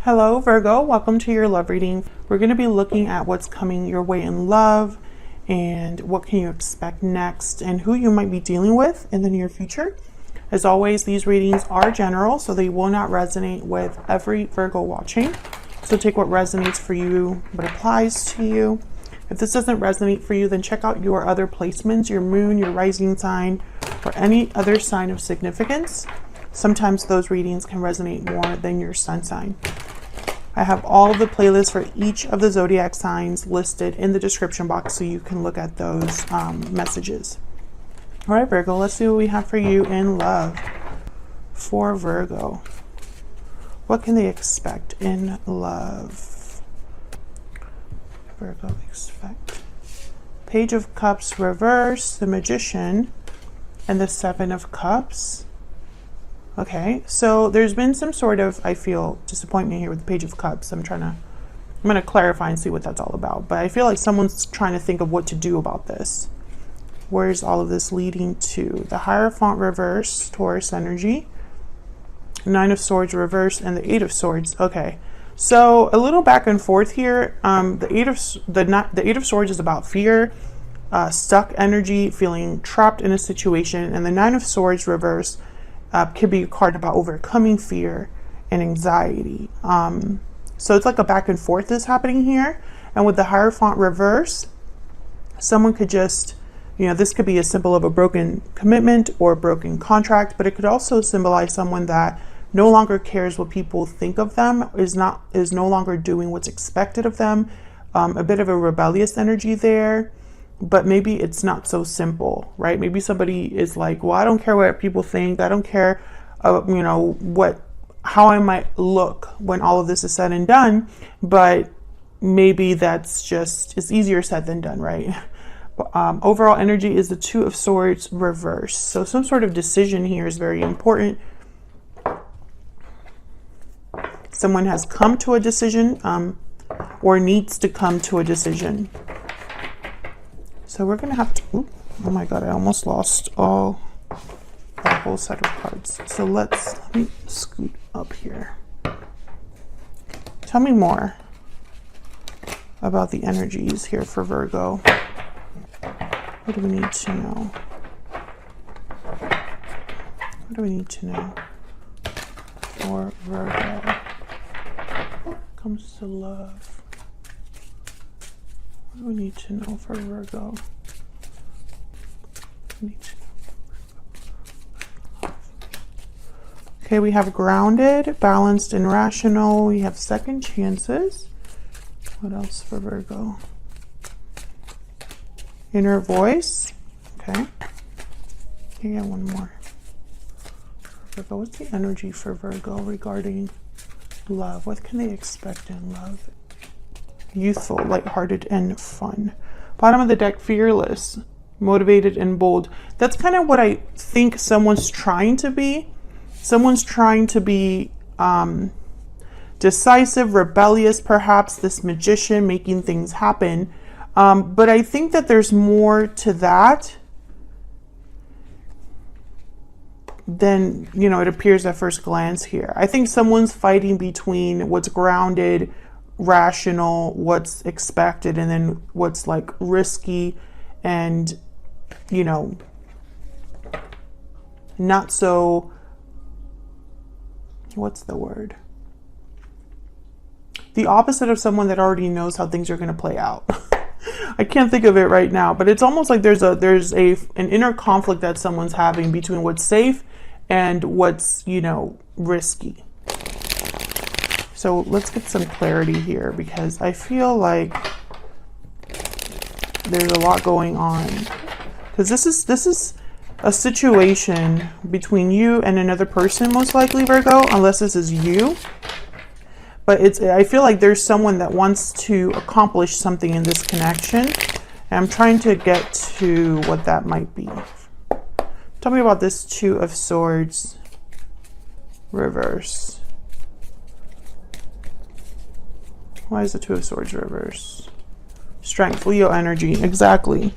Hello Virgo, welcome to your love reading. We're going to be looking at what's coming your way in love and what can you expect next and who you might be dealing with in the near future. As always, these readings are general, so they will not resonate with every Virgo watching. So take what resonates for you, what applies to you. If this doesn't resonate for you, then check out your other placements, your moon, your rising sign, or any other sign of significance. Sometimes those readings can resonate more than your sun sign. I have all of the playlists for each of the zodiac signs listed in the description box so you can look at those messages. All right, Virgo, let's see what we have for you in love. For Virgo, what can they expect in love? Virgo expect. Page of Cups reverse, the Magician, and the Seven of Cups. Okay, so there's been some sort of, I feel, disappointment here with the Page of Cups. I'm going to clarify and see what that's all about. But I feel like someone's trying to think of what to do about this. Where's all of this leading to? The Hierophant reverse, Taurus energy. Nine of Swords reverse, and the Eight of Swords. Okay, so a little back and forth here. The Eight of Swords is about fear, stuck energy, feeling trapped in a situation, and the Nine of Swords reverse could be a card about overcoming fear and anxiety. So it's like a back and forth is happening here. And with the Hierophant reverse, someone could just, this could be a symbol of a broken commitment or a broken contract, but it could also symbolize someone that no longer cares what people think of them, is no longer doing what's expected of them. A bit of a rebellious energy there. But maybe it's not so simple, right? Maybe somebody is like, well, I don't care what people think. I don't care, how I might look when all of this is said and done. But maybe it's easier said than done, right? Overall energy is the Two of Swords reverse. So some sort of decision here is very important. Someone has come to a decision or needs to come to a decision. So we're going to have to, oh my God, I almost lost a whole set of cards. So let me scoot up here. Tell me more about the energies here for Virgo. What do we need to know? What do we need to know for Virgo? When it comes to love. What do we need to know for Virgo? Okay, we have grounded, balanced, and rational. We have second chances. What else for Virgo? Inner voice. Okay. Yeah, one more. Virgo, what's the energy for Virgo regarding love? What can they expect in love? Youthful, lighthearted, and fun. Bottom of the deck, fearless, motivated, and bold. That's kind of what I think someone's trying to be. Someone's trying to be decisive, rebellious, perhaps, this magician making things happen. But I think that there's more to that than, it appears at first glance here. I think someone's fighting between what's grounded, rational, what's expected, and then what's like risky and not so, what's the word, the opposite of someone that already knows how things are going to play out. I can't think of it right now, but it's almost like there's an inner conflict that someone's having between what's safe and what's risky. So let's get some clarity here because I feel like there's a lot going on. Because this is a situation between you and another person, most likely, Virgo, unless this is you. But I feel like there's someone that wants to accomplish something in this connection. And I'm trying to get to what that might be. Tell me about this Two of Swords reverse. Why is the Two of Swords reverse? Strength, Leo energy, exactly.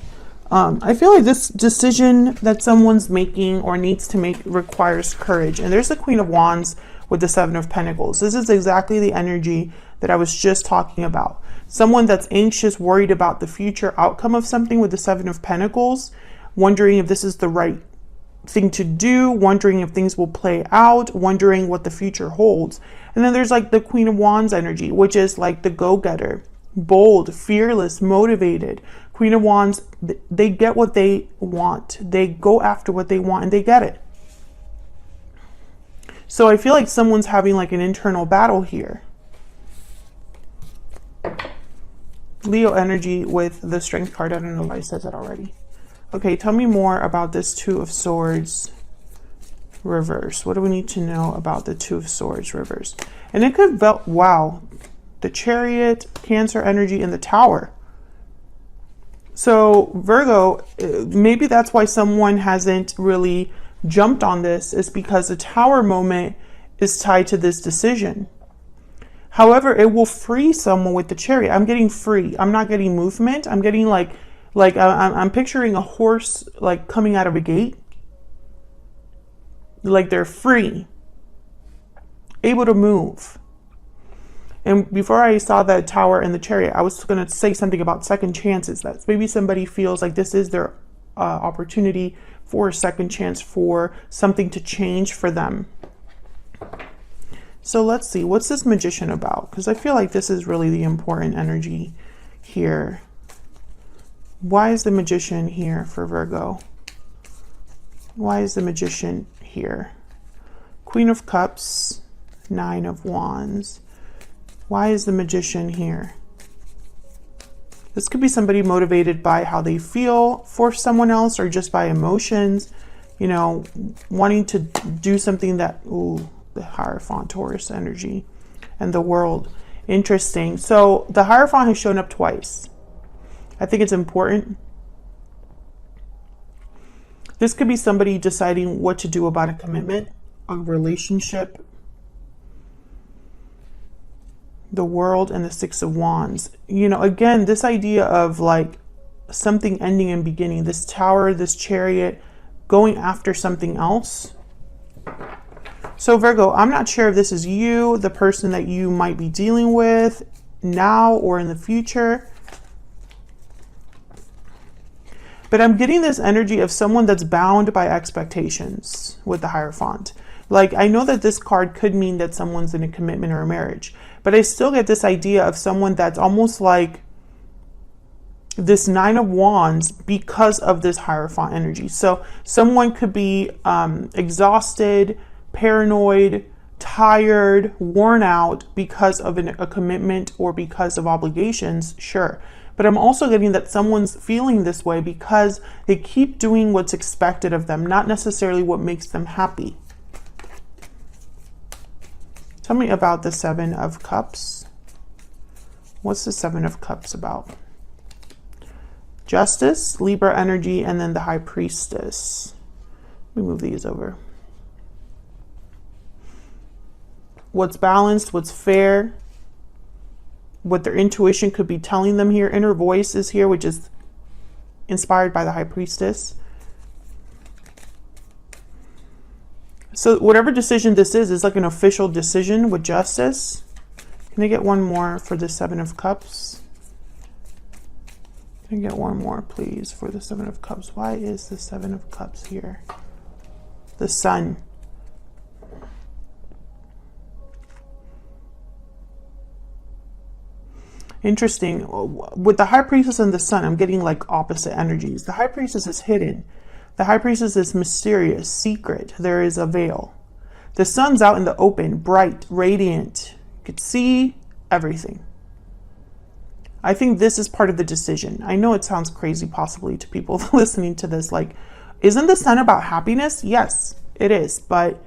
I feel like this decision that someone's making or needs to make requires courage. And there's the Queen of Wands, with the Seven of Pentacles. This is exactly the energy that I was just talking about. Someone that's anxious, worried about the future outcome of something with the Seven of Pentacles, wondering if this is the right thing to do, wondering if things will play out, wondering what the future holds. And then there's like the Queen of Wands energy, which is like the go-getter, bold, fearless, motivated. Queen of Wands, they get what they want. They go after what they want and they get it. So I feel like someone's having like an internal battle here. Leo energy with the Strength card. I don't know if I said that already. Okay, tell me more about this Two of Swords reverse. What do we need to know about the Two of Swords reverse? And it could, wow, the Chariot, Cancer energy, and the Tower. So Virgo, maybe that's why someone hasn't really jumped on this, is because the Tower moment is tied to this decision. However, it will free someone with the Chariot. I'm getting free. I'm not getting movement. I'm getting like I'm picturing a horse like coming out of a gate. Like they're free, able to move. And before I saw the Tower and the Chariot, I was going to say something about second chances. That maybe somebody feels like this is their opportunity for a second chance, for something to change for them. So let's see, what's this Magician about? Because I feel like this is really the important energy here. Why is the Magician here for Virgo? Why is the Magician here? Queen of Cups, Nine of Wands. Why is the Magician here? This could be somebody motivated by how they feel for someone else, or just by emotions, you know, wanting to do something that, ooh, the Hierophant, Taurus energy, and the World. Interesting. So the Hierophant has shown up twice. I think it's important. This could be somebody deciding what to do about a commitment, a relationship. The World and the Six of Wands. You know, again, this idea of like something ending and beginning, this Tower, this Chariot, going after something else. So Virgo, I'm not sure if this is you, the person that you might be dealing with now or in the future. But I'm getting this energy of someone that's bound by expectations with the Hierophant. Like, I know that this card could mean that someone's in a commitment or a marriage, but I still get this idea of someone that's almost like this Nine of Wands because of this Hierophant energy. So someone could be exhausted, paranoid, tired, worn out because of a commitment or because of obligations, sure. But I'm also getting that someone's feeling this way because they keep doing what's expected of them, not necessarily what makes them happy. Tell me about the Seven of Cups. What's the Seven of Cups about? Justice, Libra energy, and then the High Priestess. Let me move these over. What's balanced, what's fair, what their intuition could be telling them here. Inner voice is here, which is inspired by the High Priestess. So whatever decision this is like an official decision with justice. Can I get one more for the Seven of Cups? Can I get one more, please, for the Seven of Cups? Why is the Seven of Cups here? The Sun. Interesting. With the High Priestess and the Sun, I'm getting like opposite energies. The High Priestess is hidden. The High Priestess is mysterious, secret. There is a veil. The Sun's out in the open, bright, radiant. You could see everything. I think this is part of the decision. I know it sounds crazy possibly to people listening to this. Like, isn't the Sun about happiness? Yes, it is. But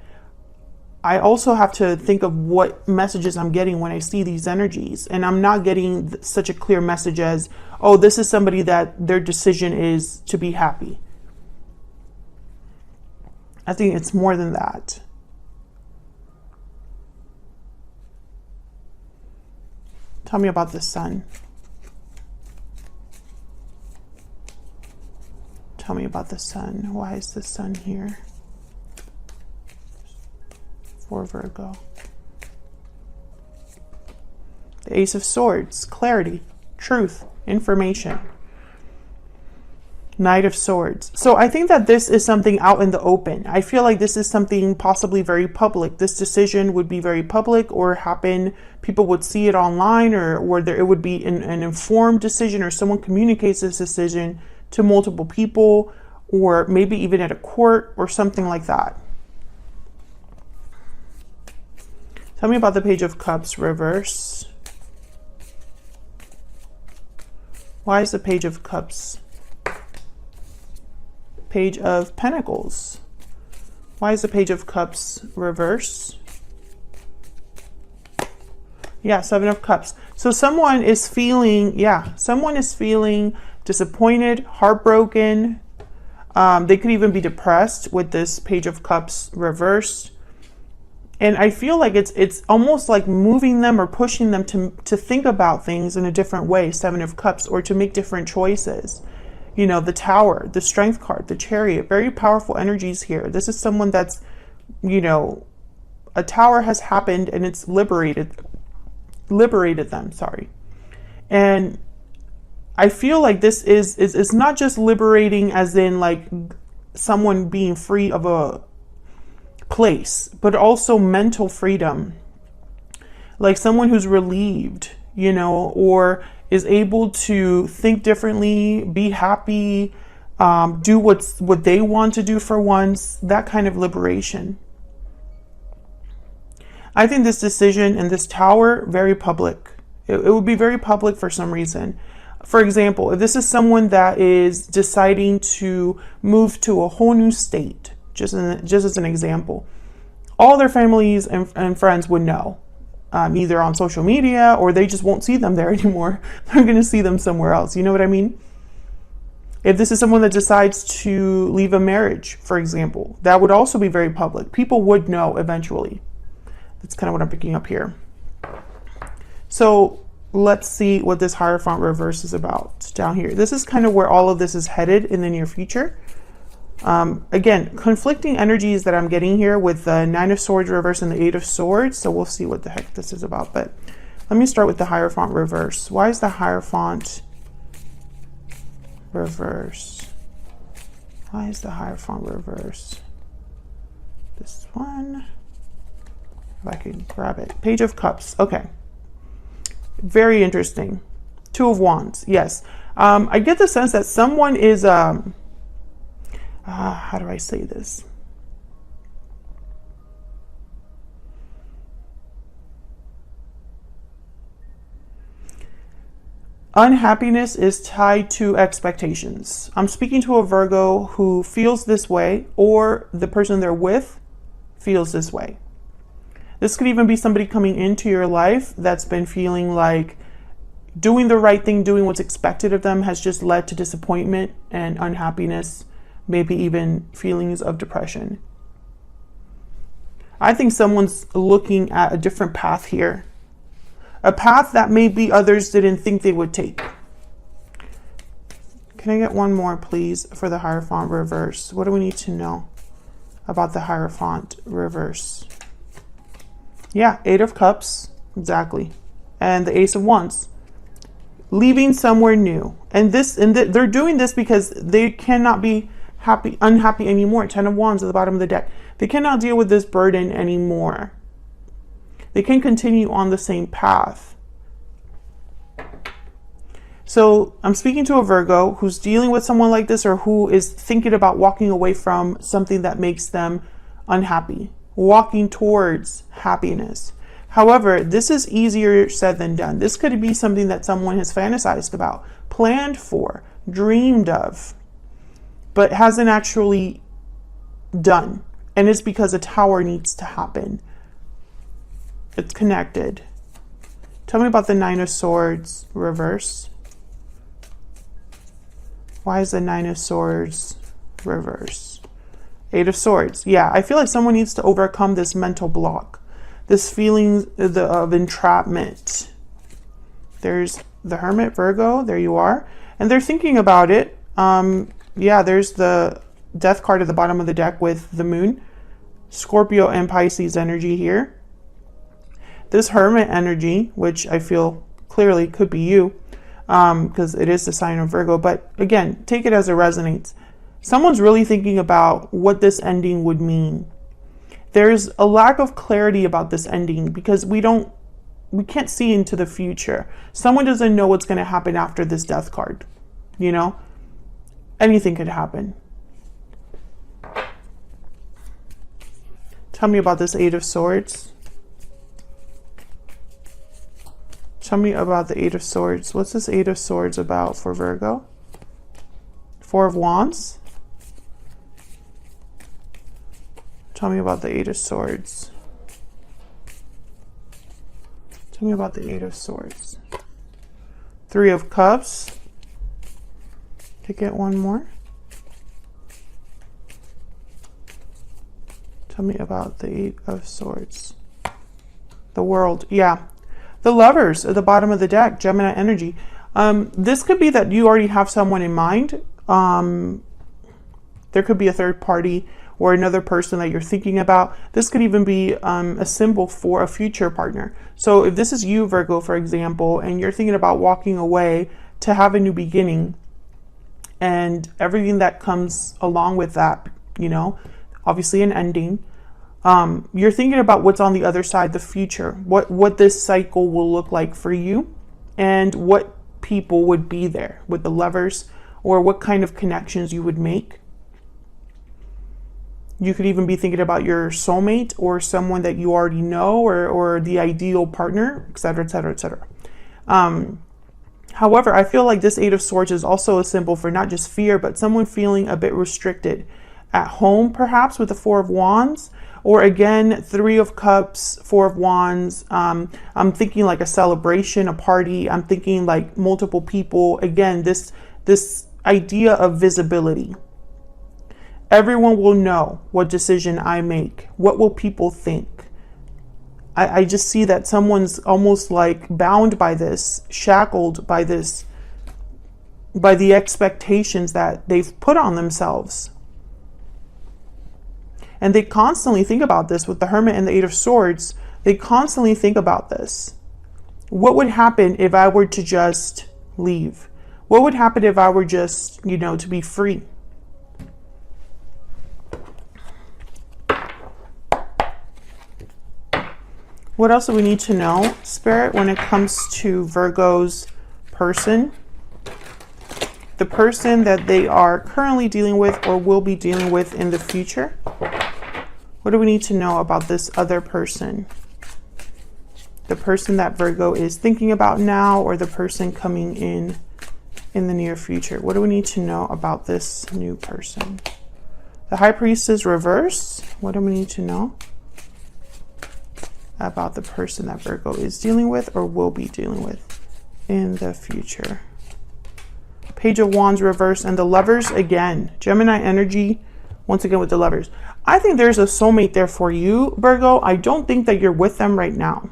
I also have to think of what messages I'm getting when I see these energies. And I'm not getting such a clear message as, oh, this is somebody that their decision is to be happy. I think it's more than that. Tell me about the Sun. Tell me about the Sun. Why is the Sun here for Virgo? The Ace of Swords, clarity, truth, information. Knight of Swords. So I think that this is something out in the open. I feel like this is something possibly very public. This decision would be very public or happen. People would see it online, or there, it would be an informed decision, or someone communicates this decision to multiple people, or maybe even at a court or something like that. Tell me about the Page of Cups reverse. Why is the Page of Cups? Page of Pentacles. Why is the Page of Cups reverse? Yeah, Seven of Cups. So someone is feeling, someone is feeling disappointed, heartbroken. They could even be depressed with this Page of Cups reversed. And I feel like it's almost like moving them or pushing them to think about things in a different way, Seven of Cups, or to make different choices. You know, the Tower, the Strength card, the Chariot, very powerful energies here. This is someone that's, you know, a Tower has happened and it's liberated them, sorry. And I feel like this is not just liberating as in like someone being free of a place, but also mental freedom. Like someone who's relieved, you know, or is able to think differently, be happy, do what they want to do for once, that kind of liberation. I think this decision and this Tower, very public. It would be very public for some reason. For example, if this is someone that is deciding to move to a whole new state, just as an example, all their families and friends would know. Either on social media, or they just won't see them there anymore. They're going to see them somewhere else. You know what I mean? If this is someone that decides to leave a marriage, for example, that would also be very public. People would know eventually. That's kind of what I'm picking up here. So let's see what this Hierophant reverse is about down here. This is kind of where all of this is headed in the near future. Again, conflicting energies that I'm getting here with the Nine of Swords reverse and the Eight of Swords. So we'll see what the heck this is about. But let me start with the Hierophant reverse. Why is the Hierophant reverse? Why is the Hierophant reverse? This one, if I could grab it. Page of Cups. Okay. Very interesting. Two of Wands. Yes. I get the sense that someone is, how do I say this? Unhappiness is tied to expectations. I'm speaking to a Virgo who feels this way, or the person they're with feels this way. This could even be somebody coming into your life that's been feeling like doing the right thing, doing what's expected of them has just led to disappointment and unhappiness, maybe even feelings of depression. I think someone's looking at a different path here. A path that maybe others didn't think they would take. Can I get one more, please, for the Hierophant reverse? What do we need to know about the Hierophant reverse? Yeah, Eight of Cups, exactly. And the Ace of Wands. Leaving somewhere new. And they're doing this because they cannot be unhappy anymore. Ten of Wands at the bottom of the deck. They cannot deal with this burden anymore. They can continue on the same path. So I'm speaking to a Virgo who's dealing with someone like this, or who is thinking about walking away from something that makes them unhappy, walking towards happiness. However, this is easier said than done. This could be something that someone has fantasized about, planned for, dreamed of, but hasn't actually done. And it's because a Tower needs to happen. It's connected. Tell me about the Nine of Swords reverse. Why is the Nine of Swords reverse? Eight of Swords. Yeah, I feel like someone needs to overcome this mental block, this feeling of entrapment. There's the Hermit, Virgo. There you are. And they're thinking about it. Yeah, there's the Death card at the bottom of the deck with the Moon. Scorpio and Pisces energy here. This Hermit energy, which I feel clearly could be you, because it is the sign of Virgo. But again, take it as it resonates. Someone's really thinking about what this ending would mean. There's a lack of clarity about this ending because we can't see into the future. Someone doesn't know what's going to happen after this death card. You know, anything could happen. Tell me about this Eight of Swords. Tell me about the Eight of Swords. What's this Eight of Swords about for Virgo? Four of Wands. Tell me about the Eight of Swords. Tell me about the Eight of Swords. Three of Cups. To get one more. Tell me about the Eight of Swords. The World. Yeah. The Lovers at the bottom of the deck. Gemini energy. This could be that you already have someone in mind. There could be a third party or another person that you're thinking about. This could even be a symbol for a future partner. So if this is you, Virgo, for example, and you're thinking about walking away to have a new beginning and everything that comes along with that, you know, obviously an ending, you're thinking about what's on the other side, the future, what this cycle will look like for you and what people would be there with the Lovers, or what kind of connections you would make. You could even be thinking about your soulmate or someone that you already know, or the ideal partner, etc., etc., etc. However, I feel like this Eight of Swords is also a symbol for not just fear, but someone feeling a bit restricted at home, perhaps with the Four of Wands, or again, Three of Cups, Four of Wands. I'm thinking like a celebration, a party. I'm thinking like multiple people. Again, this idea of visibility. Everyone will know what decision I make. What will people think? I just see that someone's almost like bound by this, shackled by this, by the expectations that they've put on themselves. And they constantly think about this with the Hermit and the Eight of Swords. They constantly think about this. What would happen if I were to just leave? What would happen if I were just, you know, to be free? What else do we need to know, Spirit, when it comes to Virgo's person? The person that they are currently dealing with or will be dealing with in the future. What do we need to know about this other person? The person that Virgo is thinking about now, or the person coming in the near future. What do we need to know about this new person? The High Priestess reverse. What do we need to know about the person that Virgo is dealing with or will be dealing with in the future? Page of Wands reverse, and the Lovers again. Gemini energy, once again with the Lovers. I think there's a soulmate there for you, Virgo. I don't think that you're with them right now.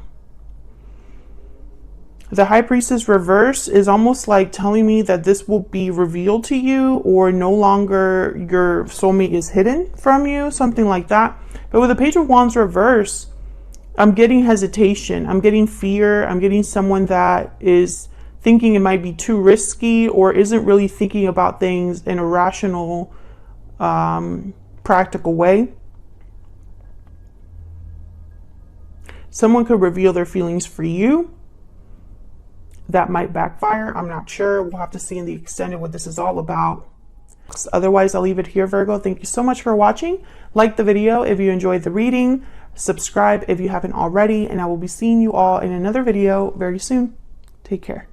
The High Priestess reverse is almost like telling me that this will be revealed to you, or no longer your soulmate is hidden from you, something like that. But with the Page of Wands reverse, I'm getting hesitation, I'm getting fear, I'm getting someone that is thinking it might be too risky, or isn't really thinking about things in a rational, practical way. Someone could reveal their feelings for you. That might backfire. I'm not sure. We'll have to see in the extended what this is all about. Otherwise, I'll leave it here, Virgo. Thank you so much for watching. Like the video if you enjoyed the reading. Subscribe if you haven't already. And I will be seeing you all in another video very soon. Take care.